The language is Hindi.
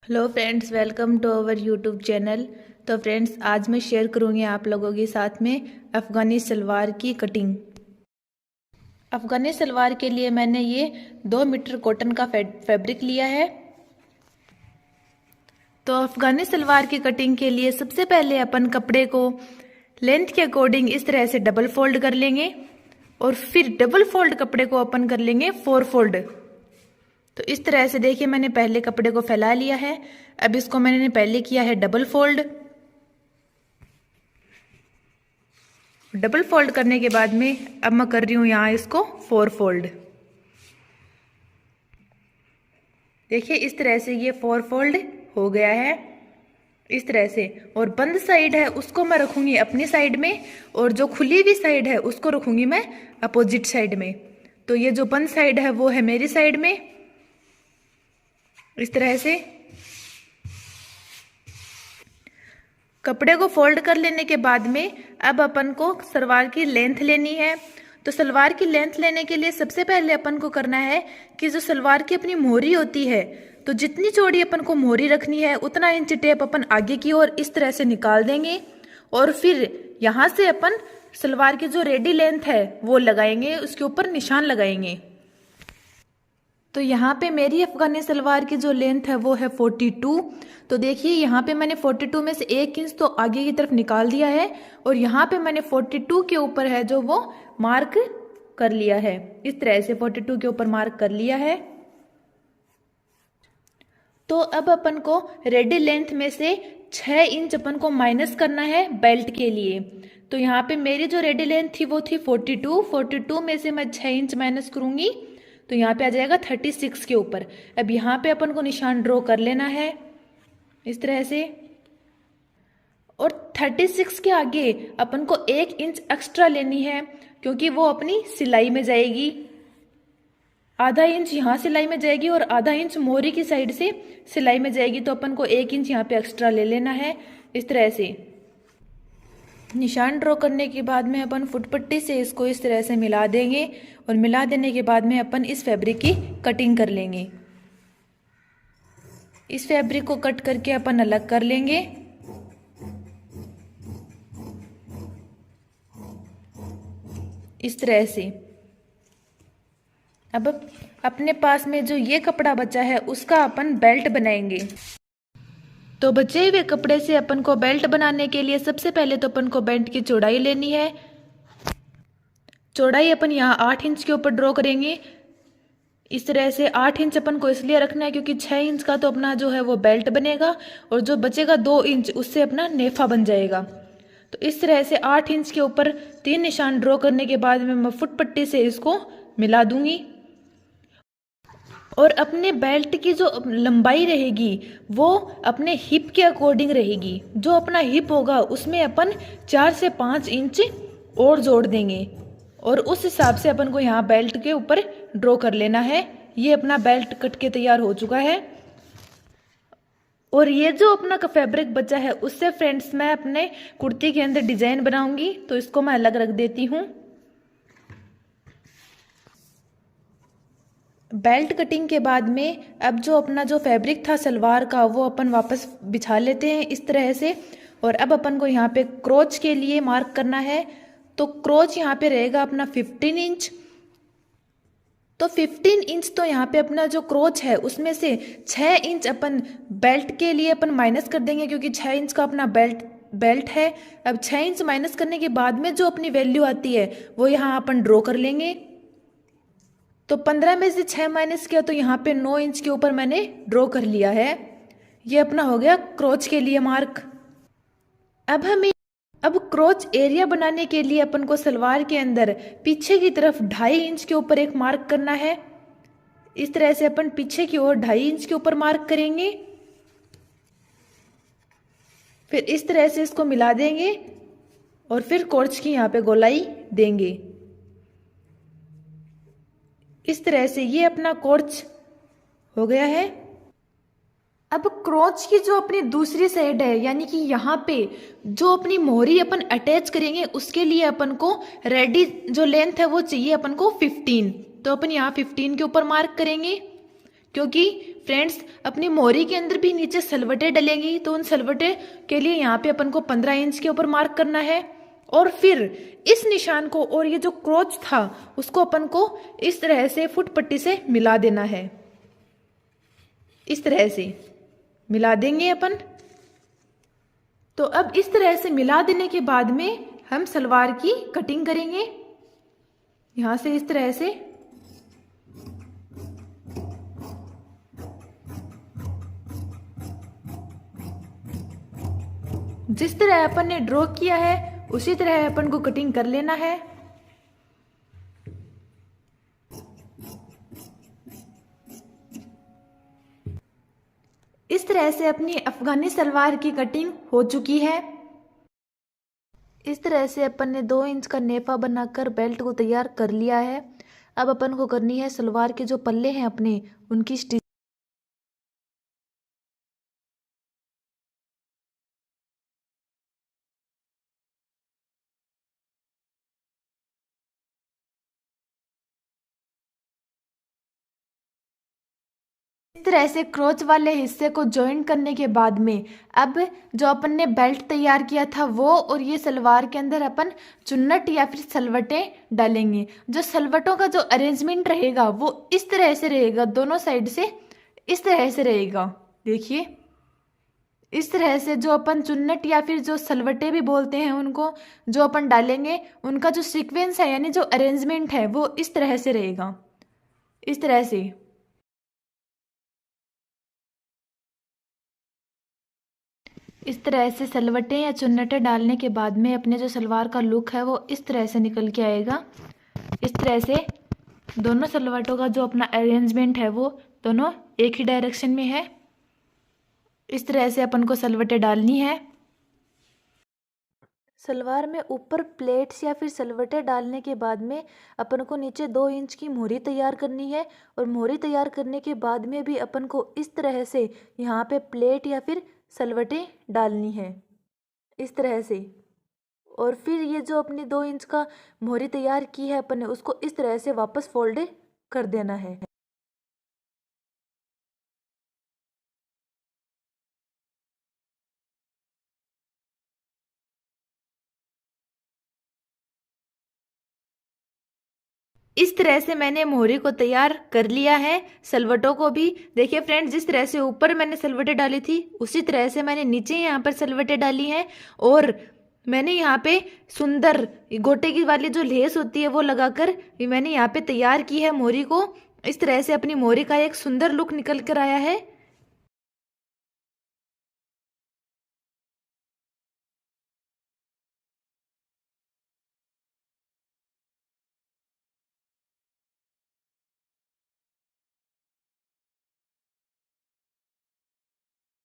Hello friends, welcome to our YouTube channel. तो फ्रेंड्स, आज मैं शेयर करूंगी आप लोगों के साथ में अफ़गानी सलवार की कटिंग। अफ़गानी सलवार के लिए मैंने ये 2 मीटर कॉटन का फैब्रिक लिया है। तो अफ़गानी सलवार की कटिंग के लिए सबसे पहले अपन कपड़े को लेंथ के अकॉर्डिंग इस तरह से डबल फोल्ड कर लेंगे और फिर डबल फोल्ड कपड़े को अपन कर लेंगे 4 फोल्ड। तो इस तरह से देखिए, मैंने पहले कपड़े को फैला लिया है। अब इसको मैंने पहले किया है डबल फोल्ड। डबल फोल्ड करने के बाद में अब मैं कर रही हूं यहां इसको 4 फोल्ड। देखिए इस तरह से ये 4 फोल्ड हो गया है इस तरह से। और बंद साइड है उसको मैं रखूंगी अपनी साइड में, और जो खुली हुई साइड है उसको रखूंगी मैं अपोजिट साइड में। तो ये जो बंद साइड है वो है मेरी साइड में, इस तरह से। कपड़े को फोल्ड कर लेने के बाद में अब अपन को सलवार की लेंथ लेनी है। तो सलवार की लेंथ लेने के लिए सबसे पहले अपन को करना है कि जो सलवार की अपनी मोहरी होती है, तो जितनी चौड़ी अपन को मोहरी रखनी है उतना इंच टेप अपन आगे की ओर इस तरह से निकाल देंगे। और फिर यहाँ से अपन सलवार की जो रेडी लेंथ है वो लगाएंगे, उसके ऊपर निशान लगाएंगे। तो यहाँ पे मेरी अफगानी सलवार की जो लेंथ है वो है 42। तो देखिए यहाँ पे मैंने 42 में से 1 इंच तो आगे की तरफ निकाल दिया है, और यहाँ पे मैंने 42 के ऊपर है जो वो मार्क कर लिया है। इस तरह से 42 के ऊपर मार्क कर लिया है। तो अब अपन को रेडी लेंथ में से 6 इंच अपन को माइनस करना है बेल्ट के लिए। तो यहाँ पे मेरी जो रेडी लेंथ थी वो थी 42 में से मैं 6 इंच माइनस करूंगी, तो यहाँ पे आ जाएगा 36 के ऊपर। अब यहाँ पे अपन को निशान ड्रॉ कर लेना है इस तरह से। और 36 के आगे अपन को 1 इंच एक्स्ट्रा लेनी है, क्योंकि वो अपनी सिलाई में जाएगी। आधा इंच यहाँ सिलाई में जाएगी और आधा इंच मोहरी की साइड से सिलाई में जाएगी। तो अपन को 1 इंच यहाँ पे एक्स्ट्रा ले लेना है इस तरह से। निशान ड्रॉ करने के बाद में अपन फुट पट्टी से इसको इस तरह से मिला देंगे, और मिला देने के बाद में अपन इस फैब्रिक की कटिंग कर लेंगे। इस फैब्रिक को कट करके अपन अलग कर लेंगे। इस तरह से। अब अपने पास में जो ये कपड़ा बचा है उसका अपन बेल्ट बनाएंगे। तो बचे हुए कपड़े से अपन को बेल्ट बनाने के लिए सबसे पहले तो अपन को बेल्ट की चौड़ाई लेनी है। चौड़ाई अपन यहाँ 8 इंच के ऊपर ड्रॉ करेंगे इस तरह से। 8 इंच अपन को इसलिए रखना है क्योंकि 6 इंच का तो अपना जो है वो बेल्ट बनेगा, और जो बचेगा 2 इंच उससे अपना नेफा बन जाएगा। तो इस तरह से 8 इंच के ऊपर 3 निशान ड्रॉ करने के बाद में मैं फुट पट्टी से इसको मिला दूंगी। और अपने बेल्ट की जो लंबाई रहेगी वो अपने हिप के अकॉर्डिंग रहेगी। जो अपना हिप होगा उसमें अपन 4 से 5 इंच और जोड़ देंगे, और उस हिसाब से अपन को यहाँ बेल्ट के ऊपर ड्रॉ कर लेना है। ये अपना बेल्ट कट के तैयार हो चुका है। और ये जो अपना का फैब्रिक बचा है उससे फ्रेंड्स मैं अपने कुर्ती के अंदर डिजाइन बनाऊंगी, तो इसको मैं अलग रख देती हूँ। बेल्ट कटिंग के बाद में अब जो अपना जो फैब्रिक था सलवार का वो अपन वापस बिछा लेते हैं इस तरह से। और अब अपन को यहाँ पे क्रोच के लिए मार्क करना है। तो क्रोच यहाँ पे रहेगा अपना 15 इंच। तो 15 इंच तो यहाँ पे अपना जो क्रोच है उसमें से 6 इंच अपन बेल्ट के लिए अपन माइनस कर देंगे, क्योंकि 6 इंच का अपना बेल्ट है। अब 6 इंच माइनस करने के बाद में जो अपनी वैल्यू आती है वो यहाँ अपन ड्रॉ कर लेंगे। तो 15 में से 6 माइनस किया तो यहाँ पे 9 इंच के ऊपर मैंने ड्रॉ कर लिया है। ये अपना हो गया क्रोच के लिए मार्क। अब क्रोच एरिया बनाने के लिए अपन को सलवार के अंदर पीछे की तरफ 2.5 इंच के ऊपर एक मार्क करना है। इस तरह से अपन पीछे की ओर 2.5 इंच के ऊपर मार्क करेंगे। फिर इस तरह से इसको मिला देंगे और फिर क्रोच की यहाँ पे गोलाई देंगे इस तरह से। ये अपना क्रोच हो गया है। अब क्रोच की जो अपनी दूसरी साइड है, यानी कि यहाँ पे जो अपनी मोहरी अपन अटैच करेंगे उसके लिए अपन को रेडी जो लेंथ है वो चाहिए अपन को 15। तो अपन यहाँ 15 के ऊपर मार्क करेंगे, क्योंकि फ्रेंड्स अपनी मोहरी के अंदर भी नीचे सलवटे डलेंगी, तो उन सलवटे के लिए यहाँ पे अपन को 15 इंच के ऊपर मार्क करना है। और फिर इस निशान को और ये जो क्रोच था उसको अपन को इस तरह से फुट पट्टी से मिला देना है। इस तरह से मिला देंगे अपन। तो अब इस तरह से मिला देने के बाद में हम सलवार की कटिंग करेंगे। यहां से इस तरह से जिस तरह अपन ने ड्रॉ किया है उसी तरह अपन को कटिंग कर लेना है। इस तरह से अपनी अफगानी सलवार की कटिंग हो चुकी है। इस तरह से अपन ने 2 इंच का नेफा बनाकर बेल्ट को तैयार कर लिया है। अब अपन को करनी है सलवार के जो पल्ले हैं अपने उनकी स्टिच। इस तरह से क्रोच वाले हिस्से को ज्वाइन करने के बाद में अब जो अपन ने बेल्ट तैयार किया था वो और ये सलवार के अंदर अपन चुन्नट या फिर सलवटें डालेंगे। जो सलवटों का जो अरेंजमेंट रहेगा वो इस तरह से रहेगा, दोनों साइड से इस तरह से रहेगा। देखिए इस तरह से जो अपन चुन्नट या फिर जो सलवटे भी बोलते हैं उनको जो अपन डालेंगे उनका जो सीक्वेंस है यानी जो अरेंजमेंट है वो इस तरह से रहेगा। इस तरह से इस तरह से सलवटें या चुन्नटें डालने के बाद में अपने जो सलवार का लुक है वो इस तरह से निकल के आएगा। इस तरह से दोनों सलवटों का जो अपना अरेंजमेंट है वो दोनों एक ही डायरेक्शन में है। इस तरह से अपन को सलवटें डालनी है। सलवार में ऊपर प्लेट्स या फिर सलवटे डालने के बाद में अपन को नीचे 2 इंच की मोहरी तैयार करनी है। और मोहरी तैयार करने के बाद में भी अपन को इस तरह से यहाँ पे प्लेट या फिर सलवटे डालनी है इस तरह से। और फिर ये जो अपनी 2 इंच का मोहरी तैयार की है अपन ने उसको इस तरह से वापस फोल्ड कर देना है। इस तरह से मैंने मोहरी को तैयार कर लिया है। सलवटों को भी देखिए फ्रेंड्स, जिस तरह से ऊपर मैंने सलवटें डाली थी उसी तरह से मैंने नीचे यहाँ पर सलवटें डाली हैं। और मैंने यहाँ पे सुंदर गोटे की वाली जो लेस होती है वो लगाकर मैंने यहाँ पे तैयार की है मोहरी को। इस तरह से अपनी मोहरी का एक सुंदर लुक निकल कर आया है।